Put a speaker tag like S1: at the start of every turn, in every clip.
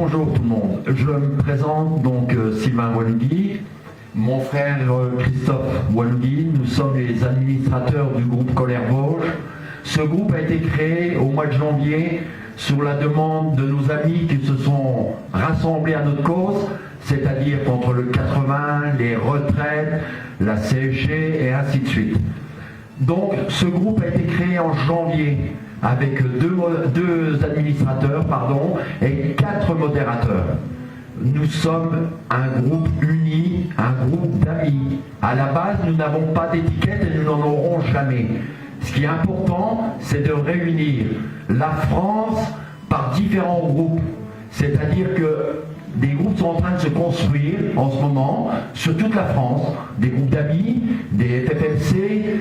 S1: Bonjour tout le monde, je me présente donc Sylvain Wallougui, mon frère Christophe Wallougui, nous sommes les administrateurs du groupe Colère Vosges. Ce groupe a été créé au mois de janvier sur la demande de nos amis qui se sont rassemblés à notre cause, c'est-à-dire contre le 80, les retraites, la CSG et ainsi de suite. Donc ce groupe a été créé en janvier avec deux administrateurs et 4 modérateurs. Nous sommes un groupe uni, un groupe d'amis. À la base, nous n'avons pas d'étiquette et nous n'en aurons jamais. Ce qui est important, c'est de réunir la France par différents groupes. C'est-à-dire que des groupes sont en train de se construire en ce moment sur toute la France, des groupes d'amis, des FFMC,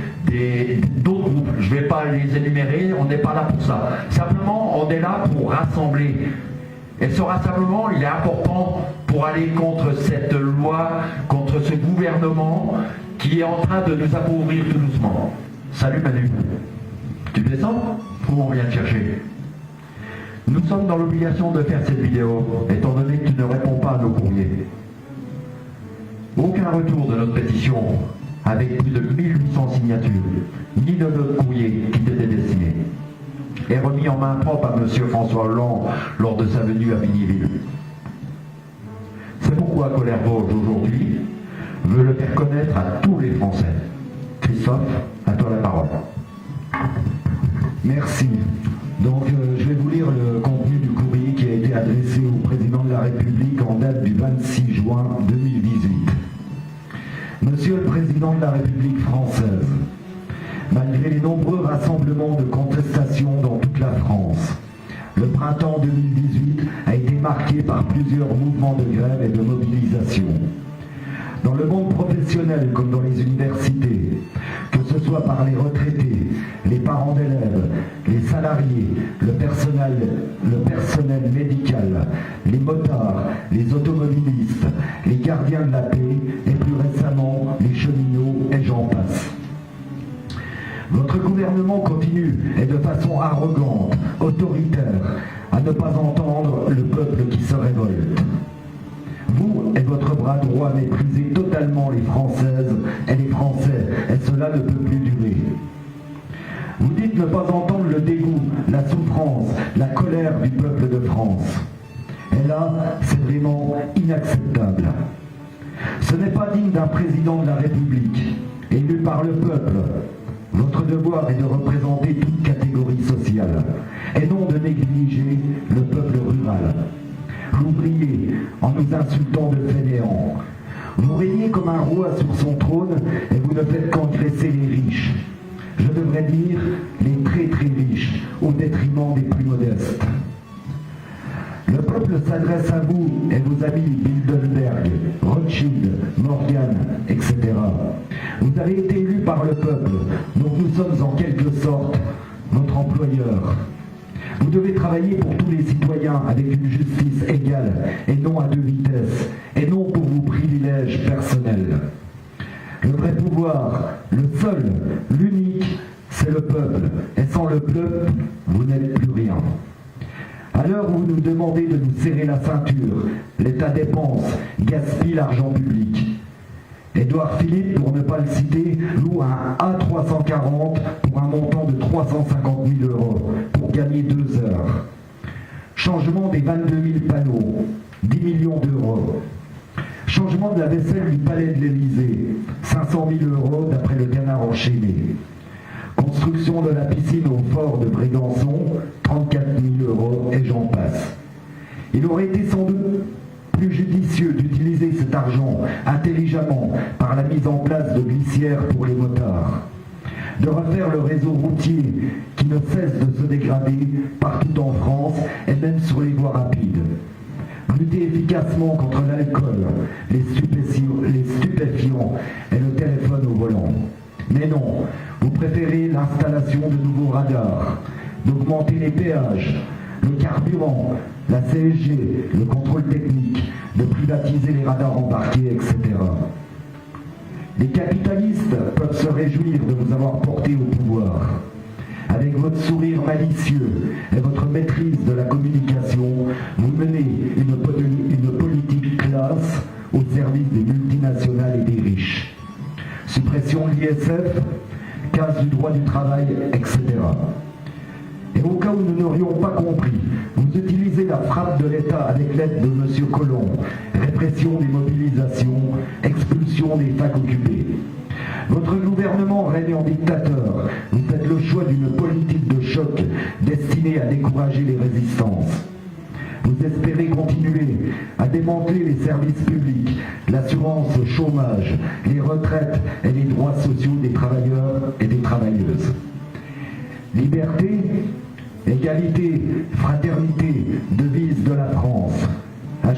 S1: d'autres groupes. Je ne vais pas les énumérer, on n'est pas là pour ça. Simplement, on est là pour rassembler. Et ce rassemblement, il est important pour aller contre cette loi, contre ce gouvernement qui est en train de nous appauvrir tout doucement. Salut Manu. Tu descends ou on vient te chercher? Nous sommes dans l'obligation de faire cette vidéo, étant donné que tu ne réponds pas à nos courriers. Aucun retour de notre pétition, avec plus de 1800 signatures, ni de notre courrier qui t'était destiné, est remis en main propre à M. François Hollande lors de sa venue à Vignyville. C'est pourquoi Colère Vosges aujourd'hui veut le faire connaître à tous les Français. Christophe, à toi la parole.
S2: Merci. Donc je vais vous lire le contenu du courrier qui a été adressé au président de la République en date du 26 juin 2018. Monsieur le président de la République française, malgré les nombreux rassemblements de contestation dans toute la France, le printemps 2018 a été marqué par plusieurs mouvements de grève et de mobilisation. Dans le monde professionnel comme dans les universités, que ce soit par les retraités, les parents d'élèves, les salariés, le personnel médical, les motards, les automobilistes, les gardiens de la paix et plus récemment les cheminots et j'en passe. Votre gouvernement continue et de façon arrogante, autoritaire, à ne pas entendre le peuple qui se révolte. Vous et votre bras droit méprisez totalement les Françaises et les Français, et cela ne peut plus durer. Vous dites ne pas entendre le dégoût, la souffrance, la colère du peuple de France. Et là, c'est vraiment inacceptable. Ce n'est pas digne d'un président de la République, élu par le peuple. Votre devoir est de représenter toute catégorie sociale, et non de négliger le peuple rural. Vous brillez en nous insultant de fainéants. Vous régnez comme un roi sur son trône et vous ne faites qu'engraisser les riches. Je devrais dire les très très riches au détriment des plus modestes. Le peuple s'adresse à vous et vos amis Bilderberg, Rothschild, Morgan, etc. Vous avez été élus par le peuple, donc nous sommes en quelque sorte votre employeur. Vous devez travailler pour tous les citoyens avec une justice égale et non à 2 vitesses, et non pour vos privilèges personnels. Le vrai pouvoir, le seul, l'unique, c'est le peuple, et sans le peuple, vous n'êtes plus rien. À l'heure où vous nous demandez de nous serrer la ceinture, l'État dépense, gaspille l'argent public. Édouard Philippe, pour ne pas le citer, loue un A340 pour un montant de 350 000 € pour gagner 2 heures. Changement des 22 000 panneaux, 10 millions d'euros. Changement de la vaisselle du palais de l'Élysée, 500 000 € d'après le Canard enchaîné. Construction de la piscine au fort de Brégançon, 34 000 € et j'en passe. Il aurait été sans doute plus judicieux d'utiliser cet argent intelligemment par la mise en place de glissières pour les motards, de refaire le réseau routier qui ne cesse de se dégrader partout en France et même sur les voies rapides, lutter efficacement contre l'alcool, les stupéfiants et le téléphone au volant. Mais non, vous préférez l'installation de nouveaux radars, d'augmenter les péages, le carburant, la CSG, le contrôle technique, de privatiser les radars embarqués, etc. Les capitalistes peuvent se réjouir de vous avoir porté au pouvoir. avec votre sourire malicieux et votre maîtrise de la communication, vous menez une politique classe au service des multinationales et des riches. Suppression de l'ISF, casse du droit du travail, etc. Et au cas où nous n'aurions pas compris, vous utilisez la frappe de l'État avec l'aide de M. Collomb, répression des mobilisations, expulsion des facs occupés. Votre gouvernement règne en dictateur. Vous faites le choix d'une politique de choc destinée à décourager les résistances. Vous espérez continuer à démanteler les services publics, l'assurance chômage, les retraites et les droits sociaux des travailleurs et des travailleuses. Liberté, égalité, fraternité, devise de la France. À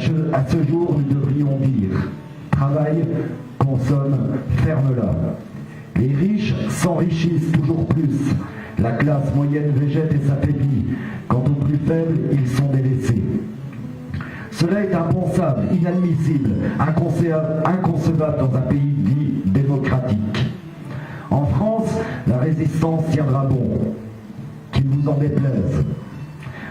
S2: ce jour, nous devrions dire travaille, consomme, ferme-la. Les riches s'enrichissent toujours plus. La classe moyenne végète et s'affaiblit. Quant aux plus faibles, ils sont délaissés. Cela est impensable, inadmissible, inconcevable dans un pays dit démocratique. En France, la résistance tiendra bon, qu'il vous en déplaise.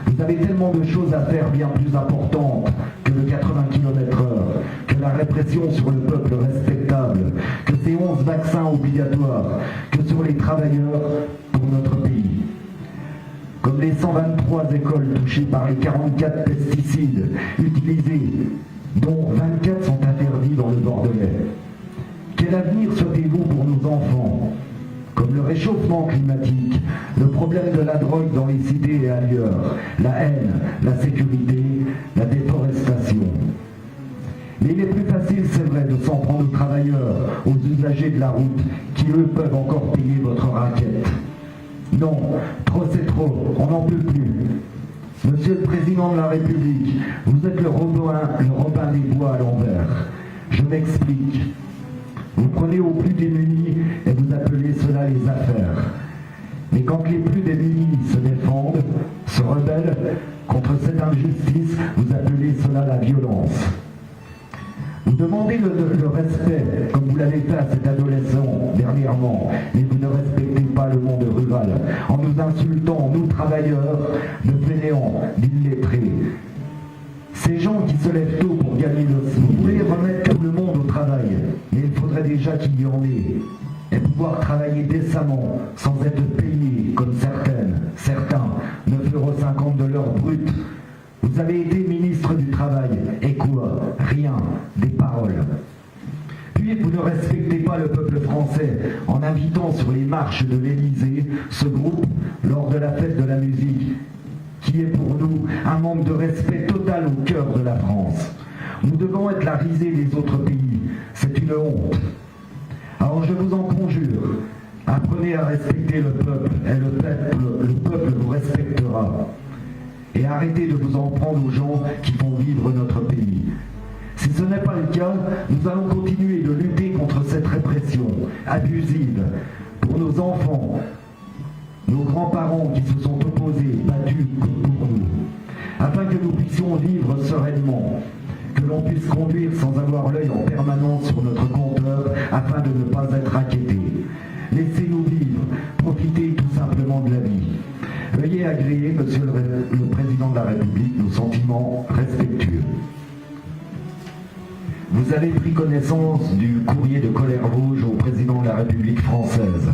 S2: Vous avez tellement de choses à faire bien plus importantes que le 80 km/h, que la répression sur le peuple respectable, que ces 11 vaccins obligatoires, que sur les travailleurs pour notre pays. Comme les 123 écoles touchées par les 44 pesticides utilisés, dont 24 sont interdits dans le Bordelais. Quel avenir souhaitez-vous pour nos enfants ? Comme le réchauffement climatique, le problème de la drogue dans les cités et ailleurs, la haine, la sécurité, la déforestation. Mais il est plus facile, c'est vrai, de s'en prendre aux travailleurs, aux usagers de la route, qui eux peuvent encore payer votre raquette. Non, trop c'est trop, on n'en peut plus. Monsieur le Président de la République, vous êtes le Robin des Bois à l'envers. Je m'explique. Vous prenez aux plus démunis et vous appelez cela les affaires. Mais quand les plus démunis se défendent, se rebellent contre cette injustice, vous appelez cela la violence. Vous demandez le respect, comme vous l'avez fait à cet adolescent dernièrement, mais vous ne respectez pas le monde rural, en nous insultant, nous travailleurs, de fainéants, d'illettrés. Ces gens qui se lèvent tôt pour gagner le sou, vous voulez remettre tout le monde au travail, mais il faudrait déjà qu'il y en ait, et pouvoir travailler décemment, sans être payé, comme certains, 9,50 € de l'heure brute. Vous avez été ministre du Travail, et quoi? Rien, des paroles. Puis vous ne respectez pas le peuple français en invitant sur les marches de l'Élysée ce groupe lors de la fête de la musique, qui est pour nous un manque de respect total au cœur de la France. Nous devons être la risée des autres pays, c'est une honte. Alors je vous en conjure, apprenez à respecter le peuple, et le peuple vous respectera. Et arrêtez de vous en prendre aux gens qui font vivre notre pays. Si ce n'est pas le cas, nous allons continuer de lutter contre cette répression abusive pour nos enfants, nos grands-parents qui se sont opposés, battus pour nous, afin que nous puissions vivre sereinement, que l'on puisse conduire sans avoir l'œil en permanence sur notre compteur afin de ne pas être inquiétés. Laissez-nous vivre, profitez tout simplement de la vie. Veuillez agréer, Monsieur le Président de la République, nos sentiments respectueux. Vous avez pris connaissance du courrier de Colère Vosges au Président de la République française.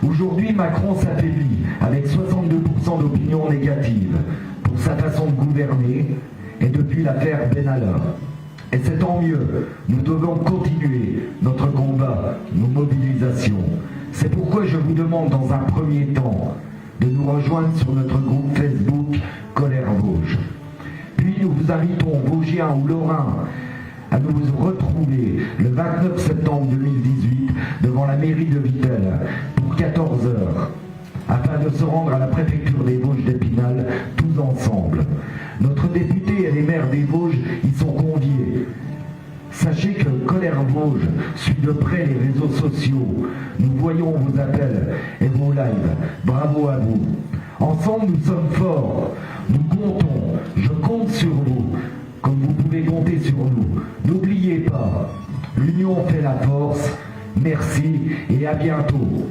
S2: Aujourd'hui, Macron s'affaiblit avec 62% d'opinion négative pour sa façon de gouverner et depuis l'affaire Benalla. Et c'est tant mieux, nous devons continuer notre combat, nos mobilisations. C'est pourquoi je vous demande dans un premier temps de nous rejoindre sur notre groupe Facebook Colère Vosges. Puis nous vous invitons, Vosgiens ou Lorrains, à nous retrouver le 29 septembre 2018 devant la mairie de Vittel pour 14 h, afin de se rendre à la préfecture des Vosges d'Épinal tous ensemble. Notre député et les maires des Vosges y sont conviés. Sachez que Colère Vosges suit de près les réseaux sociaux. Nous voyons vos appels et vos lives. Bravo à vous. Ensemble, nous sommes forts. Nous comptons. Je compte sur vous, comme vous pouvez compter sur nous. N'oubliez pas, l'union fait la force. Merci et à bientôt.